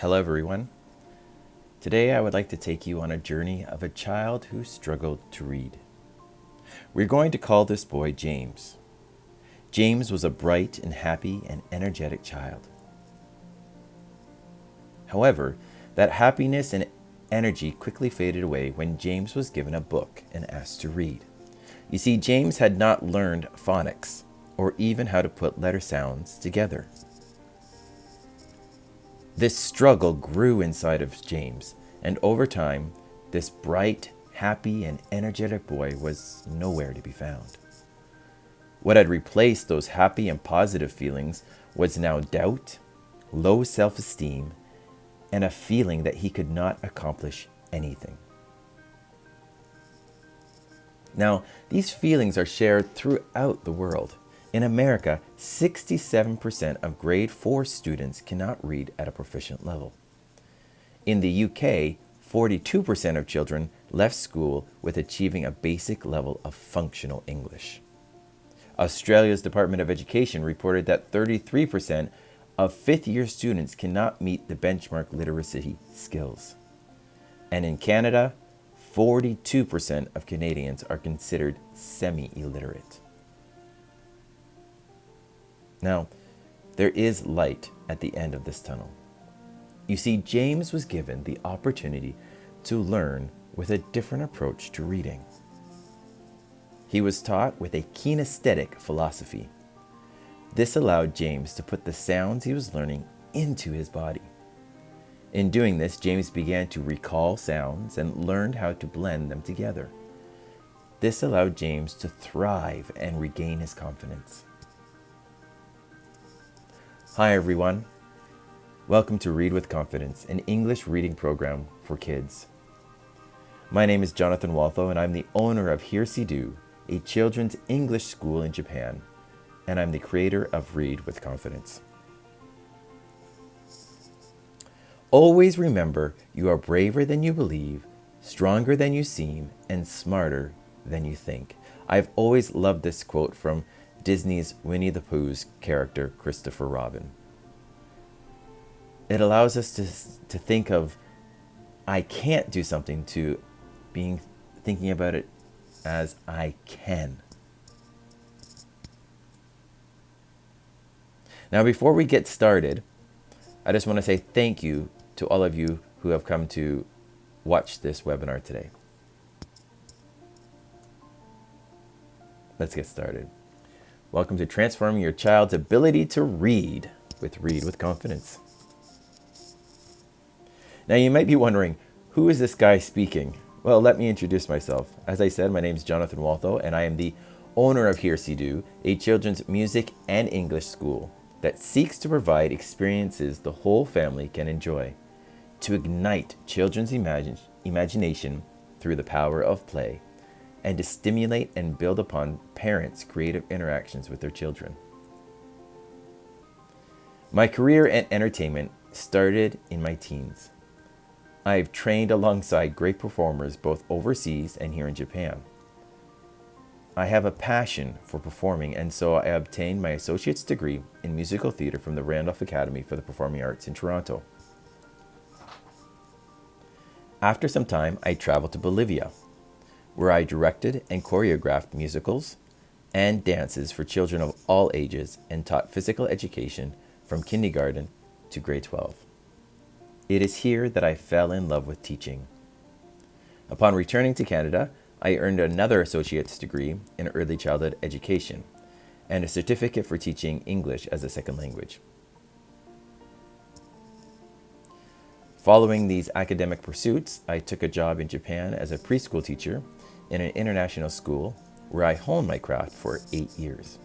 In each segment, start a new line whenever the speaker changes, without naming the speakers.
Hello everyone. Today I would like to take you on a journey of a child who struggled to read. We're going to call this boy James. James was a bright and happy and energetic child. However, that happiness and energy quickly faded away when James was given a book and asked to read. You see, James had not learned phonics or even how to put letter sounds together. This struggle grew inside of James, and over time, this bright, happy, and energetic boy was nowhere to be found. What had replaced those happy and positive feelings was now doubt, low self-esteem, and a feeling that he could not accomplish anything. Now, these feelings are shared throughout the world. In America, 67% of grade 4 students cannot read at a proficient level. In the UK, 42% of children left school with achieving a basic level of functional English. Australia's Department of Education reported that 33% of fifth-year students cannot meet the benchmark literacy skills. And in Canada, 42% of Canadians are considered semi-illiterate. Now, there is light at the end of this tunnel. You see, James was given the opportunity to learn with a different approach to reading. He was taught with a kinaesthetic philosophy. This allowed James to put the sounds he was learning into his body. In doing this, James began to recall sounds and learned how to blend them together. This allowed James to thrive and regain his confidence. Hi everyone. Welcome to Read with Confidence, an English reading program for kids. My name is Jonathan Waltho and I'm the owner of Hearsay Do, a children's English school in Japan, and I'm the creator of Read with Confidence. Always remember, you are braver than you believe, stronger than you seem, and smarter than you think. I've always loved this quote from Disney's Winnie the Pooh's character, Christopher Robin. It allows us to think of, I can't do something, to thinking about it as I can. Now, before we get started, I just want to say thank you to all of you who have come to watch this webinar today. Let's get started. Welcome to Transforming Your Child's Ability to Read with Confidence. Now you might be wondering, who is this guy speaking? Well, let me introduce myself. As I said, my name is Jonathan Waltho and I am the owner of Hearsay Do, a children's music and English school that seeks to provide experiences the whole family can enjoy, to ignite children's imagination through the power of play, and to stimulate and build upon parents' creative interactions with their children. My career in entertainment started in my teens. I've trained alongside great performers both overseas and here in Japan. I have a passion for performing, and so I obtained my associate's degree in musical theater from the Randolph Academy for the Performing Arts in Toronto. After some time, I traveled to Bolivia, where I directed and choreographed musicals and dances for children of all ages and taught physical education from kindergarten to grade 12. It is here that I fell in love with teaching. Upon returning to Canada, I earned another associate's degree in early childhood education and a certificate for teaching English as a second language. Following these academic pursuits, I took a job in Japan as a preschool teacher in an international school where I honed my craft for 8 years.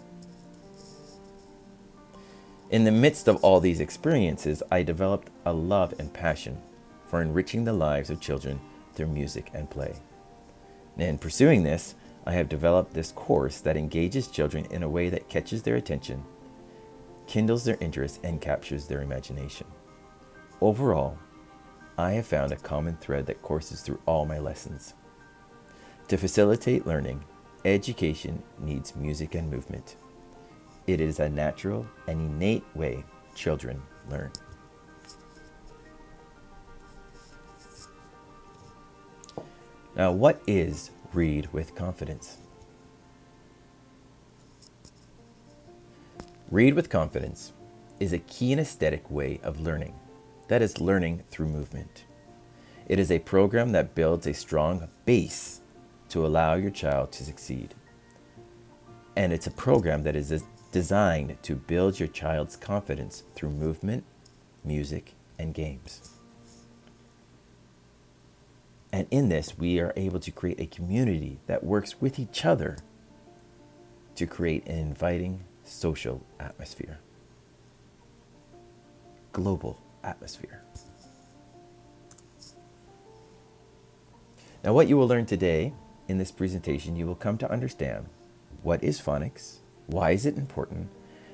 In the midst of all these experiences, I developed a love and passion for enriching the lives of children through music and play. In pursuing this, I have developed this course that engages children in a way that catches their attention, kindles their interest, and captures their imagination. Overall, I have found a common thread that courses through all my lessons. To facilitate learning, education needs music and movement. It is a natural and innate way children learn. Now, what is Read with Confidence? Read with Confidence is a kinesthetic way of learning, that is, learning through movement. It is a program that builds a strong base to allow your child to succeed. And it's a program that is designed to build your child's confidence through movement, music, and games. And in this, we are able to create a community that works with each other to create an inviting social atmosphere, global atmosphere. Now, what you will learn today in this presentation, you will come to understand what is phonics, why is it important,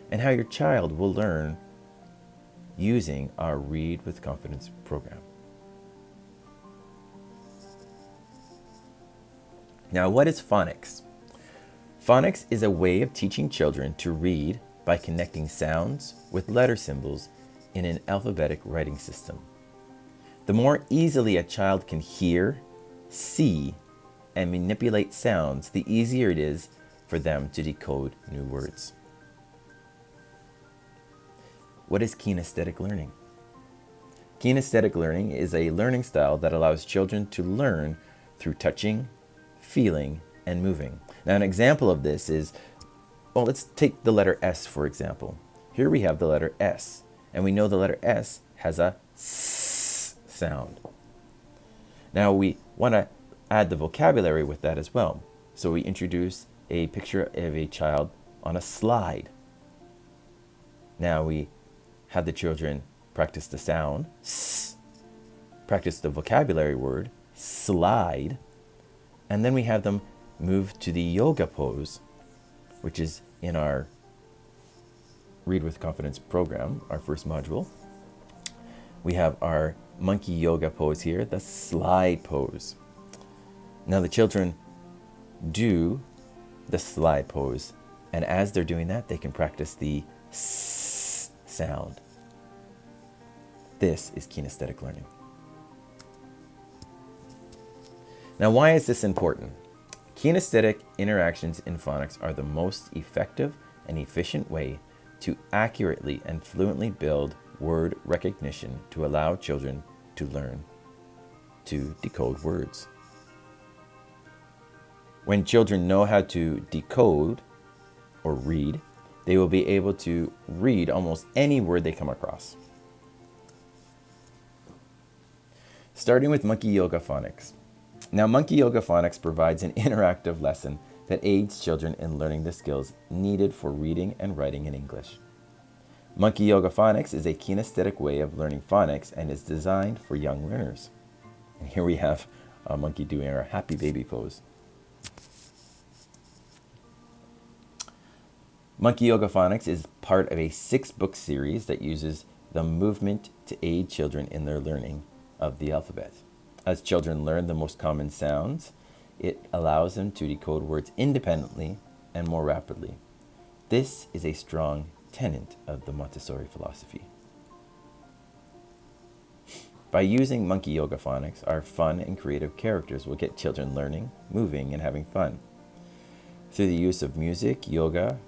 and how your child will learn using our Read with Confidence program. Now, what is phonics? Phonics is a way of teaching children to read by connecting sounds with letter symbols in an alphabetic writing system. The more easily a child can hear, see, and manipulate sounds, the easier it is for them to decode new words. What is kinesthetic learning? Kinesthetic learning is a learning style that allows children to learn through touching, feeling, and moving. Now, an example of this is, well, let's take the letter S, for example. Here we have the letter S, and we know the letter S has a S sound. Now, we want to add the vocabulary with that as well. So we introduce a picture of a child on a slide. Now we have the children practice the sound, S, practice the vocabulary word, slide, and then we have them move to the yoga pose, which is in our Read with Confidence program, our first module. We have our monkey yoga pose here, the slide pose. Now the children do the slide pose, and as they're doing that, they can practice the S sound. This is kinesthetic learning. Now, why is this important? Kinesthetic interactions in phonics are the most effective and efficient way to accurately and fluently build word recognition to allow children to learn to decode words. When children know how to decode or read, they will be able to read almost any word they come across. Starting with Monkey Yoga Phonics. Now, Monkey Yoga Phonics provides an interactive lesson that aids children in learning the skills needed for reading and writing in English. Monkey Yoga Phonics is a kinesthetic way of learning phonics and is designed for young learners. And here we have a monkey doing our happy baby pose. Monkey Yoga Phonics is part of a 6-book series that uses the movement to aid children in their learning of the alphabet. As children learn the most common sounds, it allows them to decode words independently and more rapidly. This is a strong tenet of the Montessori philosophy. By using Monkey Yoga Phonics, our fun and creative characters will get children learning, moving, and having fun. Through the use of music, yoga,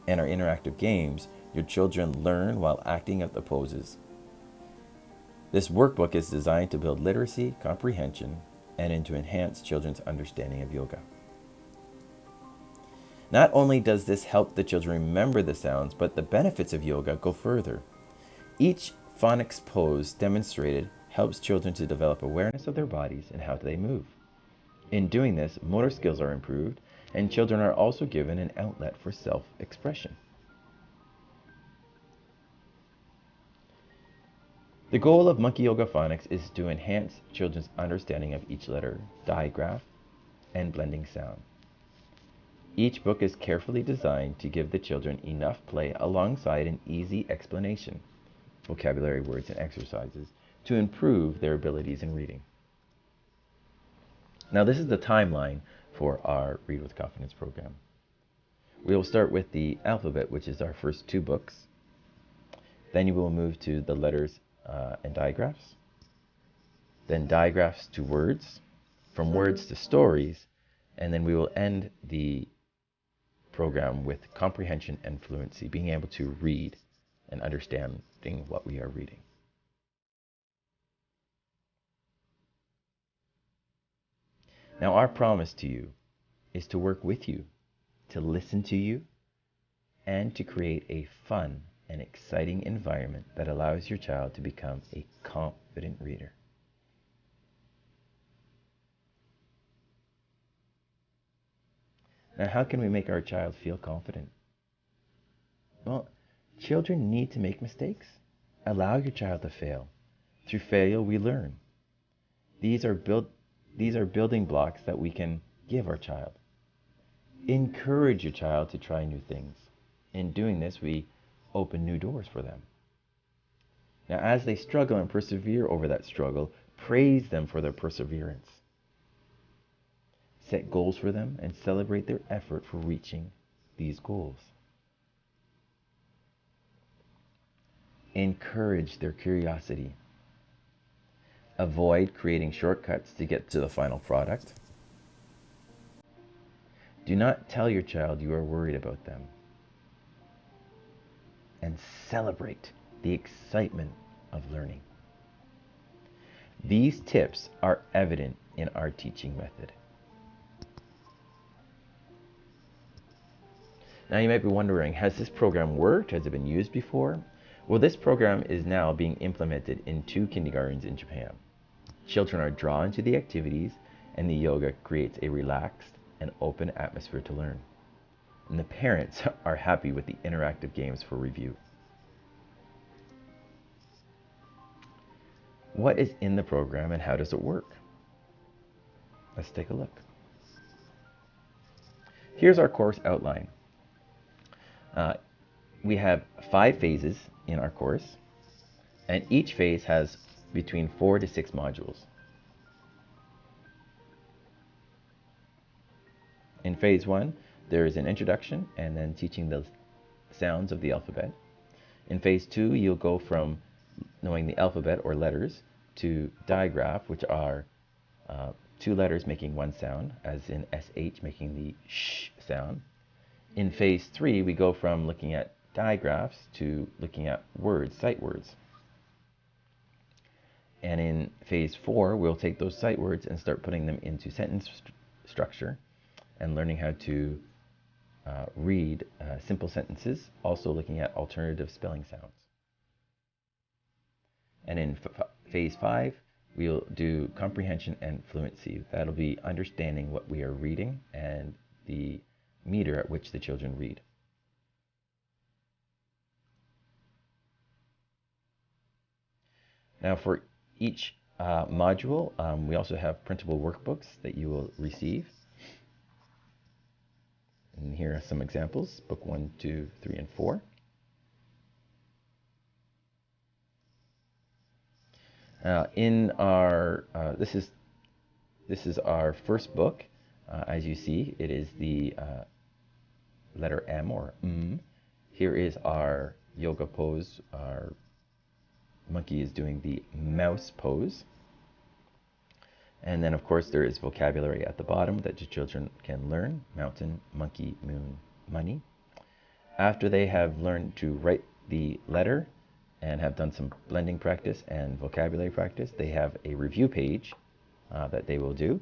and our interactive games, your children learn while acting out the poses. This workbook is designed to build literacy, comprehension, and to enhance children's understanding of yoga. Not only does this help the children remember the sounds, but the benefits of yoga go further. Each phonics pose demonstrated helps children to develop awareness of their bodies and how they move. In doing this, motor skills are improved, and children are also given an outlet for self-expression. The goal of Monkey Yoga Phonics is to enhance children's understanding of each letter, digraph, and blending sound. Each book is carefully designed to give the children enough play alongside an easy explanation, vocabulary words, and exercises to improve their abilities in reading. Now, this is the timeline for our Read with Confidence program. We will start with the alphabet, which is our first 2 books. Then you will move to the letters and digraphs. Then digraphs to words. from words to stories, and then we will end the program with comprehension and fluency, being able to read and understanding what we are reading. Now, our promise to you is to work with you, to listen to you, and to create a fun and exciting environment that allows your child to become a confident reader. Now, how can we make our child feel confident? Well, children need to make mistakes. Allow your child to fail. Through failure, we learn. These are building blocks that we can give our child. Encourage your child to try new things. In doing this, we open new doors for them. Now, as they struggle and persevere over that struggle, praise them for their perseverance. Set goals for them and celebrate their effort for reaching these goals. Encourage their curiosity. Avoid creating shortcuts to get to the final product. Do not tell your child you are worried about them. And celebrate the excitement of learning. These tips are evident in our teaching method. Now you might be wondering, has this program worked? Has it been used before? Well, this program is now being implemented in 2 kindergartens in Japan. Children are drawn to the activities, and the yoga creates a relaxed and open atmosphere to learn. And the parents are happy with the interactive games for review. What is in the program and how does it work? Let's take a look. Here's our course outline. We have 5 phases in our course, and each phase has between 4 to 6 modules. In phase 1, there is an introduction and then teaching the sounds of the alphabet. In phase 2, you'll go from knowing the alphabet or letters to digraph, which are 2 letters making one sound, as in SH making the sh sound. In phase 3, we go from looking at digraphs to looking at words, sight words. And in phase 4, we'll take those sight words and start putting them into sentence structure and learning how to read simple sentences, also looking at alternative spelling sounds. And in phase 5, we'll do comprehension and fluency. That'll be understanding what we are reading and the meter at which the children read. Now for each module, we also have printable workbooks that you will receive. And here are some examples, book 1, 2, 3, and 4. In our, this is our first book. As you see, it is the letter M or M. Here is our yoga pose. Our monkey is doing the mouse pose. And then, of course, there is vocabulary at the bottom that the children can learn: mountain, monkey, moon, money. After they have learned to write the letter and have done some blending practice and vocabulary practice, they have a review page that they will do.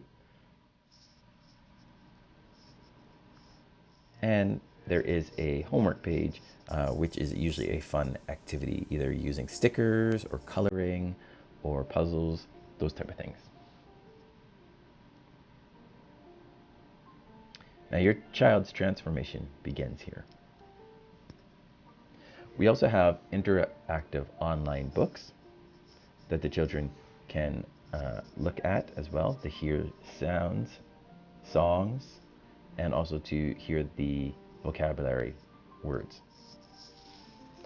And there is a homework page, which is usually a fun activity, either using stickers or coloring or puzzles, those type of things. Now your child's transformation begins here. We also have interactive online books that the children can look at as well, to hear sounds, songs, and also to hear the vocabulary words,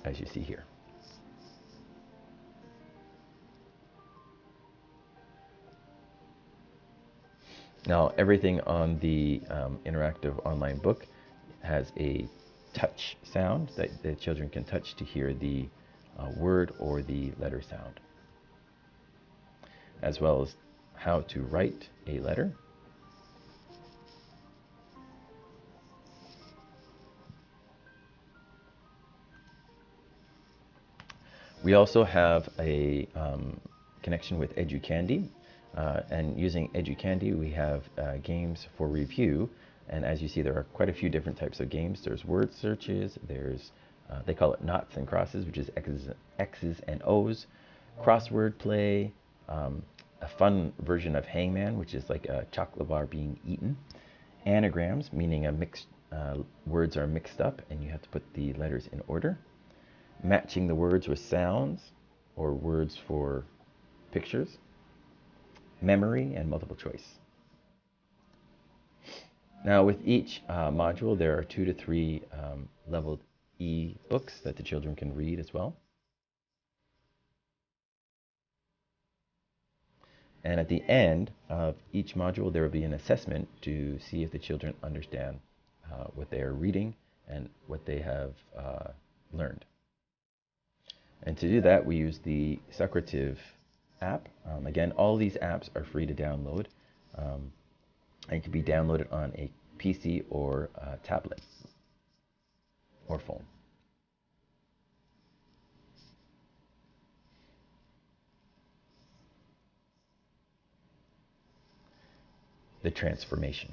as you see here. Now, everything on the interactive online book has a touch sound that the children can touch to hear the word or the letter sound, as well as how to write a letter. We also have a connection with EduCandy. And using EduCandy, we have games for review. And as you see, there are quite a few different types of games. There's word searches, there's, they call it noughts and crosses, which is X's and O's, crossword play, a fun version of Hangman, which is like a chocolate bar being eaten, anagrams, meaning a mixed words are mixed up and you have to put the letters in order, matching the words with sounds or words for pictures, memory, and multiple choice. Now with each module, there are 2 to 3 level E books that the children can read as well. And at the end of each module, there will be an assessment to see if the children understand what they are reading and what they have learned. And to do that, we use the Socrative app. Again, all these apps are free to download and can be downloaded on a PC or a tablet or phone. The transformation.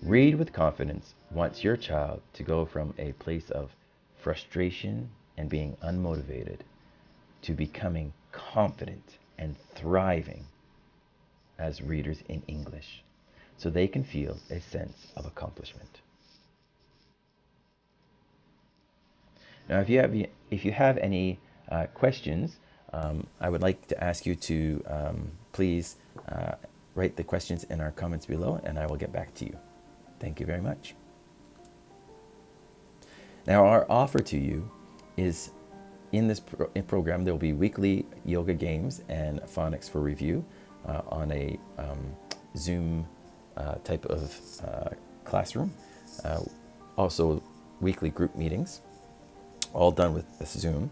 Read with Confidence wants your child to go from a place of frustration and being unmotivated to becoming confident and thriving as readers in English, so they can feel a sense of accomplishment. Now, if you have any questions, I would like to ask you to please write the questions in our comments below, and I will get back to you. Thank you very much. Now, our offer to you is in this program, there will be weekly yoga games and phonics for review on a Zoom type of classroom. Also, weekly group meetings, all done with Zoom.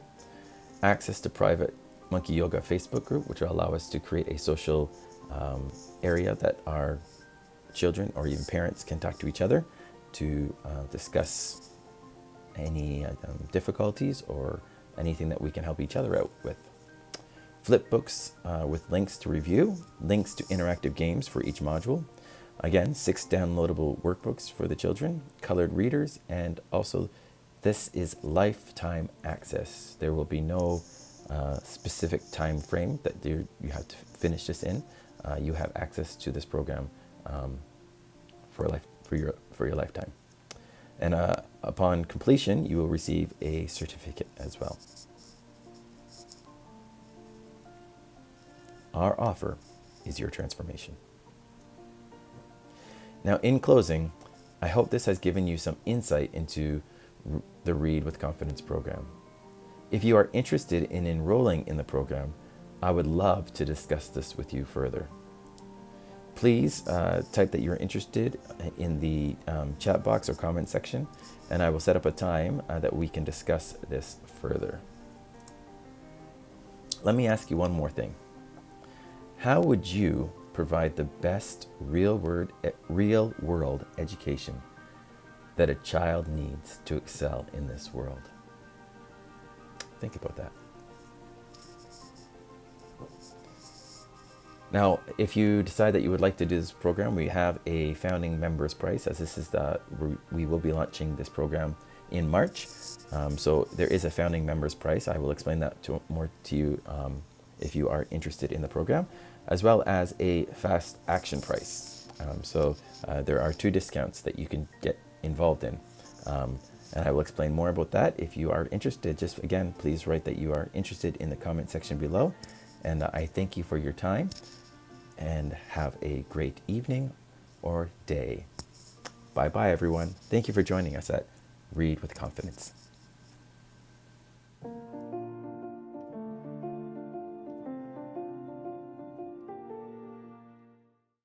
Access to private Monkey Yoga Facebook group, which will allow us to create a social area that our children or even parents can talk to each other to discuss any difficulties or anything that we can help each other out with. Flip books with links to review, links to interactive games for each module. Again, 6 downloadable workbooks for the children, colored readers, and also this is lifetime access. There will be no specific time frame that you have to finish this in. You have access to this program for your lifetime. And upon completion, you will receive a certificate as well. Our offer is your transformation. Now, in closing, I hope this has given you some insight into the Read with Confidence program. If you are interested in enrolling in the program, I would love to discuss this with you further. Please type that you're interested in the chat box or comment section, and I will set up a time that we can discuss this further. Let me ask you one more thing. How would you provide the best real-world education that a child needs to excel in this world? Think about that. Now, if you decide that you would like to do this program, we have a founding members price, as this is we will be launching this program in March. So there is a founding members price. I will explain that more to you if you are interested in the program, as well as a fast action price. So there are 2 discounts that you can get involved in. And I will explain more about that. If you are interested, just again, please write that you are interested in the comment section below. And I thank you for your time, and have a great evening or day. Bye-bye, everyone. Thank you for joining us at Read with Confidence.